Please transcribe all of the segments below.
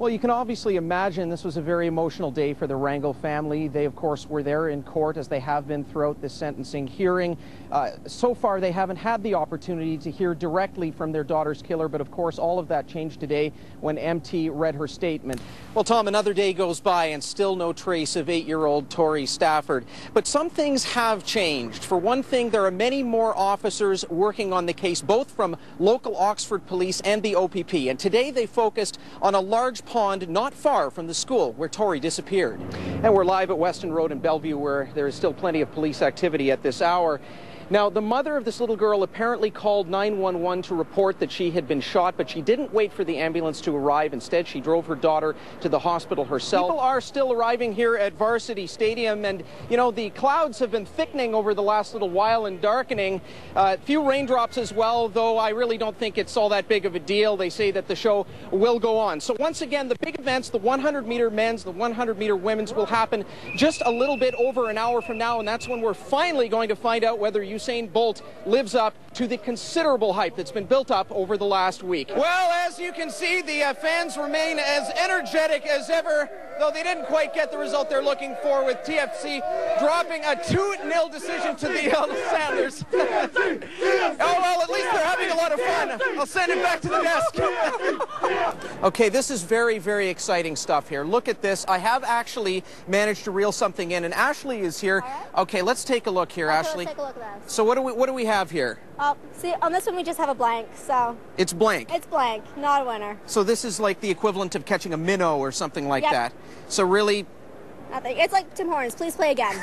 Well, you can obviously imagine this was a very emotional day for the Rangel family. They, of course, were there in court, as they have been throughout this sentencing hearing. So far, they haven't had the opportunity to hear directly from their daughter's killer, but of course, all of that changed today when MT read her statement. Well, Tom, another day goes by and still no trace of 8-year-old Tori Stafford. But some things have changed. For one thing, there are many more officers working on the case, both from local Oxford Police and the OPP. And today, they focused on a large pond not far from the school where Tori disappeared. And we're live at Weston Road in Bellevue, where there is still plenty of police activity at this hour. Now, the mother of this little girl apparently called 911 to report that she had been shot, but she didn't wait for the ambulance to arrive. Instead, she drove her daughter to the hospital herself. People are still arriving here at Varsity Stadium, and, you know, the clouds have been thickening over the last little while and darkening. A few raindrops as well, though I really don't think it's all that big of a deal. They say that the show will go on. So once again, the big events, the 100-meter men's, the 100-meter women's, will happen just a little bit over an hour from now, and that's when we're finally going to find out whether Usain Bolt lives up to the considerable hype that's been built up over the last week. Well, as you can see, the fans remain as energetic as ever, though they didn't quite get the result they're looking for, with TFC dropping a 2-0 decision to the Sounders. Oh, well, at least they're having a lot of fun. I'll send it back to the desk. Okay, this is very, very exciting stuff here. Look at this. I have actually managed to reel something in, and Ashley is here. Okay, let's take a look here, Ashley. Let's take a look at this. So what do we have here? See, on this one we just have a blank, so... It's blank? It's blank, not a winner. So this is like the equivalent of catching a minnow or something like that. So really... Nothing. It's like Tim Hortons. Please play again.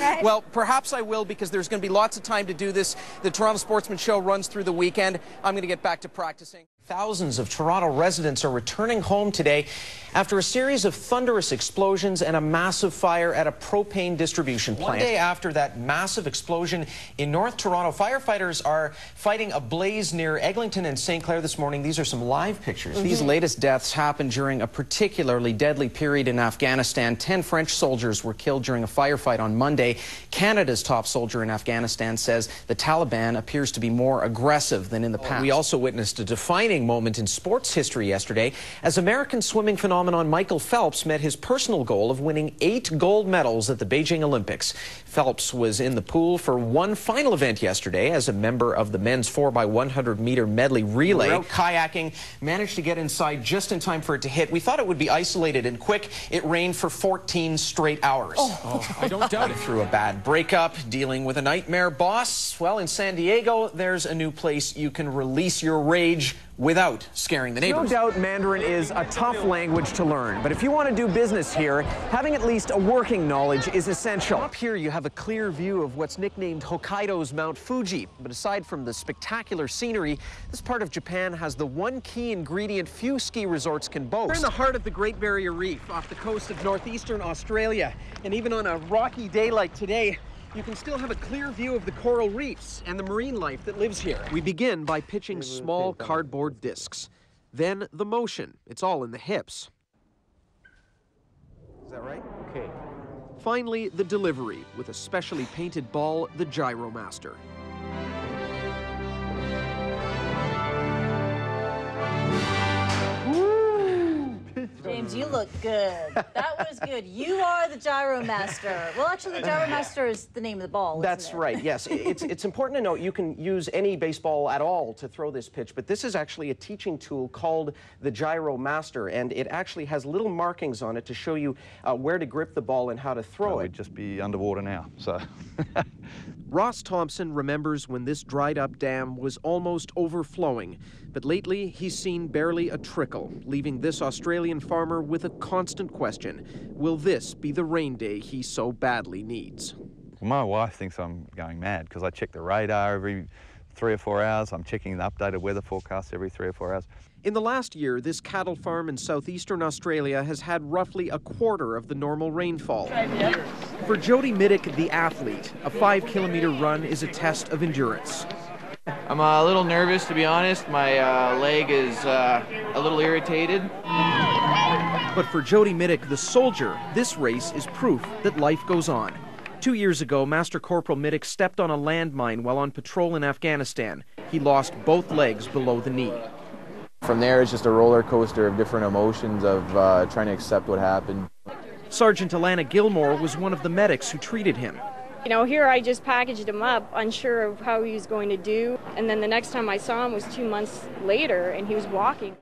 Right? Well, perhaps I will, because there's going to be lots of time to do this. The Toronto Sportsman Show runs through the weekend. I'm going to get back to practicing. Thousands of Toronto residents are returning home today after a series of thunderous explosions and a massive fire at a propane distribution plant. One day after that massive explosion in North Toronto, firefighters are fighting a blaze near Eglinton and St. Clair this morning. These are some live pictures. These latest deaths happened during a particularly deadly period in Afghanistan. 10 French soldiers were killed during a firefight on Monday. Canada's top soldier in Afghanistan says the Taliban appears to be more aggressive than in the past. We also witnessed a defining moment in sports history yesterday as American swimming phenomenon Michael Phelps met his personal goal of winning 8 gold medals at the Beijing Olympics. Phelps was in the pool for one final event yesterday as a member of the men's 4x100-meter medley relay. Out kayaking, managed to get inside just in time for it to hit. We thought it would be isolated and quick. It rained for 14 straight hours. I don't doubt it. Through a bad breakup, dealing with a nightmare boss. Well, in San Diego, there's a new place you can release your rage without scaring the neighbors. No doubt Mandarin is a tough language to learn, but if you want to do business here, having at least a working knowledge is essential. Up here you have a clear view of what's nicknamed Hokkaido's Mount Fuji, but aside from the spectacular scenery, this part of Japan has the one key ingredient few ski resorts can boast. We're in the heart of the Great Barrier Reef, off the coast of northeastern Australia, and even on a rocky day like today, you can still have a clear view of the coral reefs and the marine life that lives here. We begin by pitching small cardboard discs. Then the motion. It's all in the hips. Is that right? Okay. Finally, the delivery with a specially painted ball, the Gyromaster. James, you look good. That was good. You are the Gyromaster. Well, actually, the Gyromaster is the name of the ball. That's right, yes. It's important to note you can use any baseball at all to throw this pitch, but this is actually a teaching tool called the Gyromaster, and it actually has little markings on it to show you where to grip the ball and how to throw it. We'd just be underwater now, so... Ross Thompson remembers when this dried-up dam was almost overflowing, but lately he's seen barely a trickle, leaving this Australian farmer with a constant question. Will this be the rain day he so badly needs? Well, my wife thinks I'm going mad because I check the radar every 3 or 4 hours. I'm checking the updated weather forecast every 3 or 4 hours. In the last year, this cattle farm in southeastern Australia has had roughly a quarter of the normal rainfall. For Jody Middick, the athlete, a 5-kilometer run is a test of endurance. I'm a little nervous, to be honest. My leg is a little irritated. But for Jody Middick, the soldier, this race is proof that life goes on. 2 years ago, Master Corporal Middick stepped on a landmine while on patrol in Afghanistan. He lost both legs below the knee. From there, it's just a roller coaster of different emotions of trying to accept what happened. Sergeant Alana Gilmore was one of the medics who treated him. You know, here I just packaged him up, unsure of how he was going to do. And then the next time I saw him was 2 months later, and he was walking.